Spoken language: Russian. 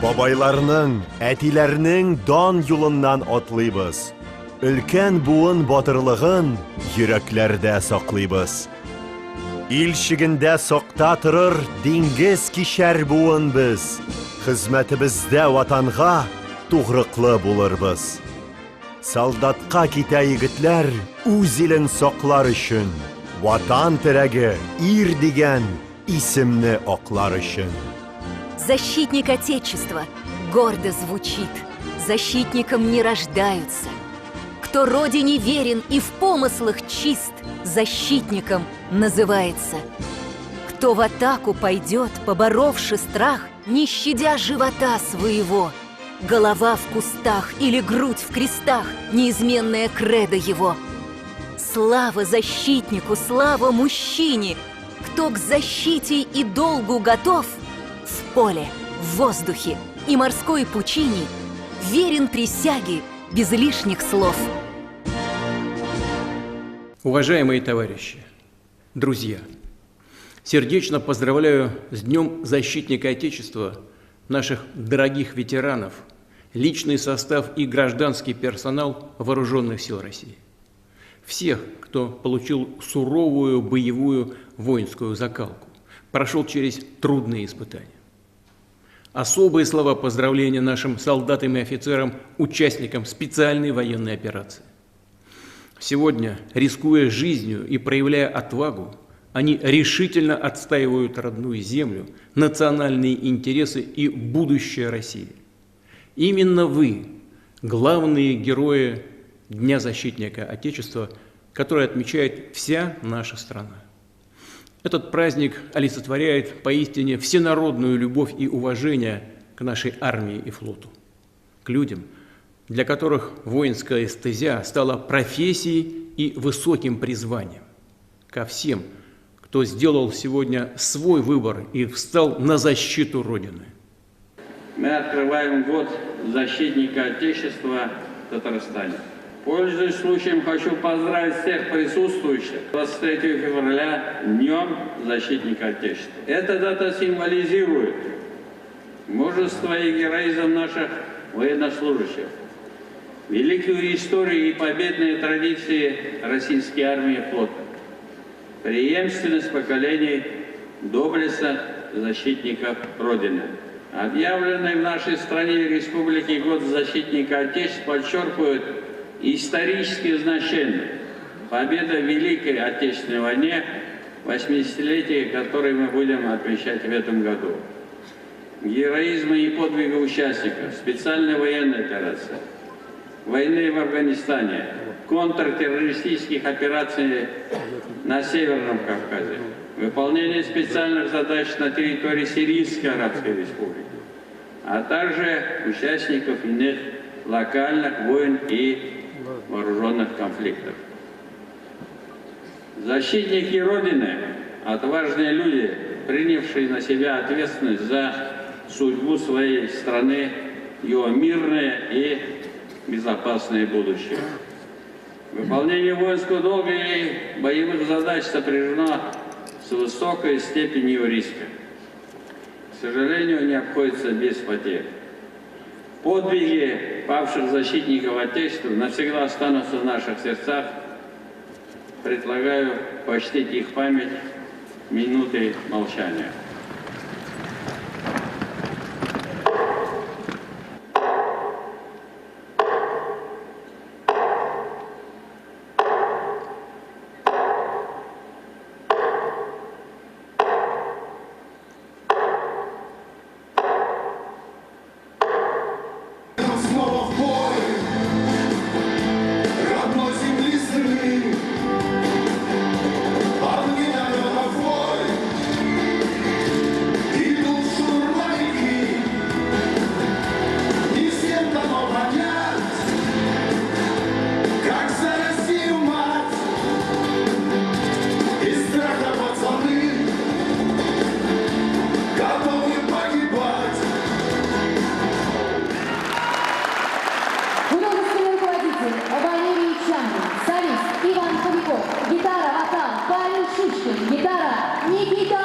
Бабайларның, әтиләрнең дан юлыннан атлыйбыз. Өлкән буын батырлыгын йөрәкләрдә саклыйбыз. Илчигендә сакта торыр диңгез кишәр буын без. Хезмәтебездә ватанга тугрыклы булырбыз. Солдатка китә егетләр үз илен саклар өчен. Ватан терәге ир дигән исемне аклар өчен. Защитник Отечества гордо звучит. Защитником не рождаются. Кто родине верен и в помыслах чист, защитником называется. Кто в атаку пойдет, поборовши страх, не щадя живота своего. Голова в кустах или грудь в крестах, неизменная кредо его. Слава защитнику, слава мужчине, кто к защите и долгу готов, в поле, в воздухе и морской пучине верен присяге без лишних слов. Уважаемые товарищи, друзья, сердечно поздравляю с Днем Защитника Отечества наших дорогих ветеранов, личный состав и гражданский персонал Вооруженных сил России. Всех, кто получил суровую боевую воинскую закалку, прошел через трудные испытания. Особые слова поздравления нашим солдатам и офицерам, участникам специальной военной операции. Сегодня, рискуя жизнью и проявляя отвагу, они решительно отстаивают родную землю, национальные интересы и будущее России. Именно вы – главные герои Дня Защитника Отечества, который отмечает вся наша страна. Этот праздник олицетворяет поистине всенародную любовь и уважение к нашей армии и флоту, к людям, для которых воинская эстезия стала профессией и высоким призванием, ко всем, кто сделал сегодня свой выбор и встал на защиту Родины. Мы открываем год Защитника Отечества в Татарстане. Пользуясь случаем, хочу поздравить всех присутствующих 23 февраля Днем Защитника Отечества. Эта дата символизирует мужество и героизм наших военнослужащих, великую историю и победные традиции российской армии и флота, преемственность поколений доблестных защитников Родины. Объявленный в нашей стране и республике год Защитника Отечества подчеркивает исторические значения победы в Великой Отечественной войне, 80-летие, которое мы будем отмечать в этом году. Героизма и подвига участников специальной военной операции, войны в Афганистане, контртеррористических операций на Северном Кавказе, выполнение специальных задач на территории Сирийской Арабской Республики, а также участников иных локальных войн и вооруженных конфликтов. Защитники Родины – отважные люди, принявшие на себя ответственность за судьбу своей страны, ее мирное и безопасное будущее. Выполнение воинского долга и боевых задач сопряжено с высокой степенью риска. К сожалению, не обходится без потерь. Подвиги павших защитников Отечества навсегда останутся в наших сердцах. Предлагаю почтить их память минутой молчания. Гитара, вокал, Павел Шишкин, гитара, Никита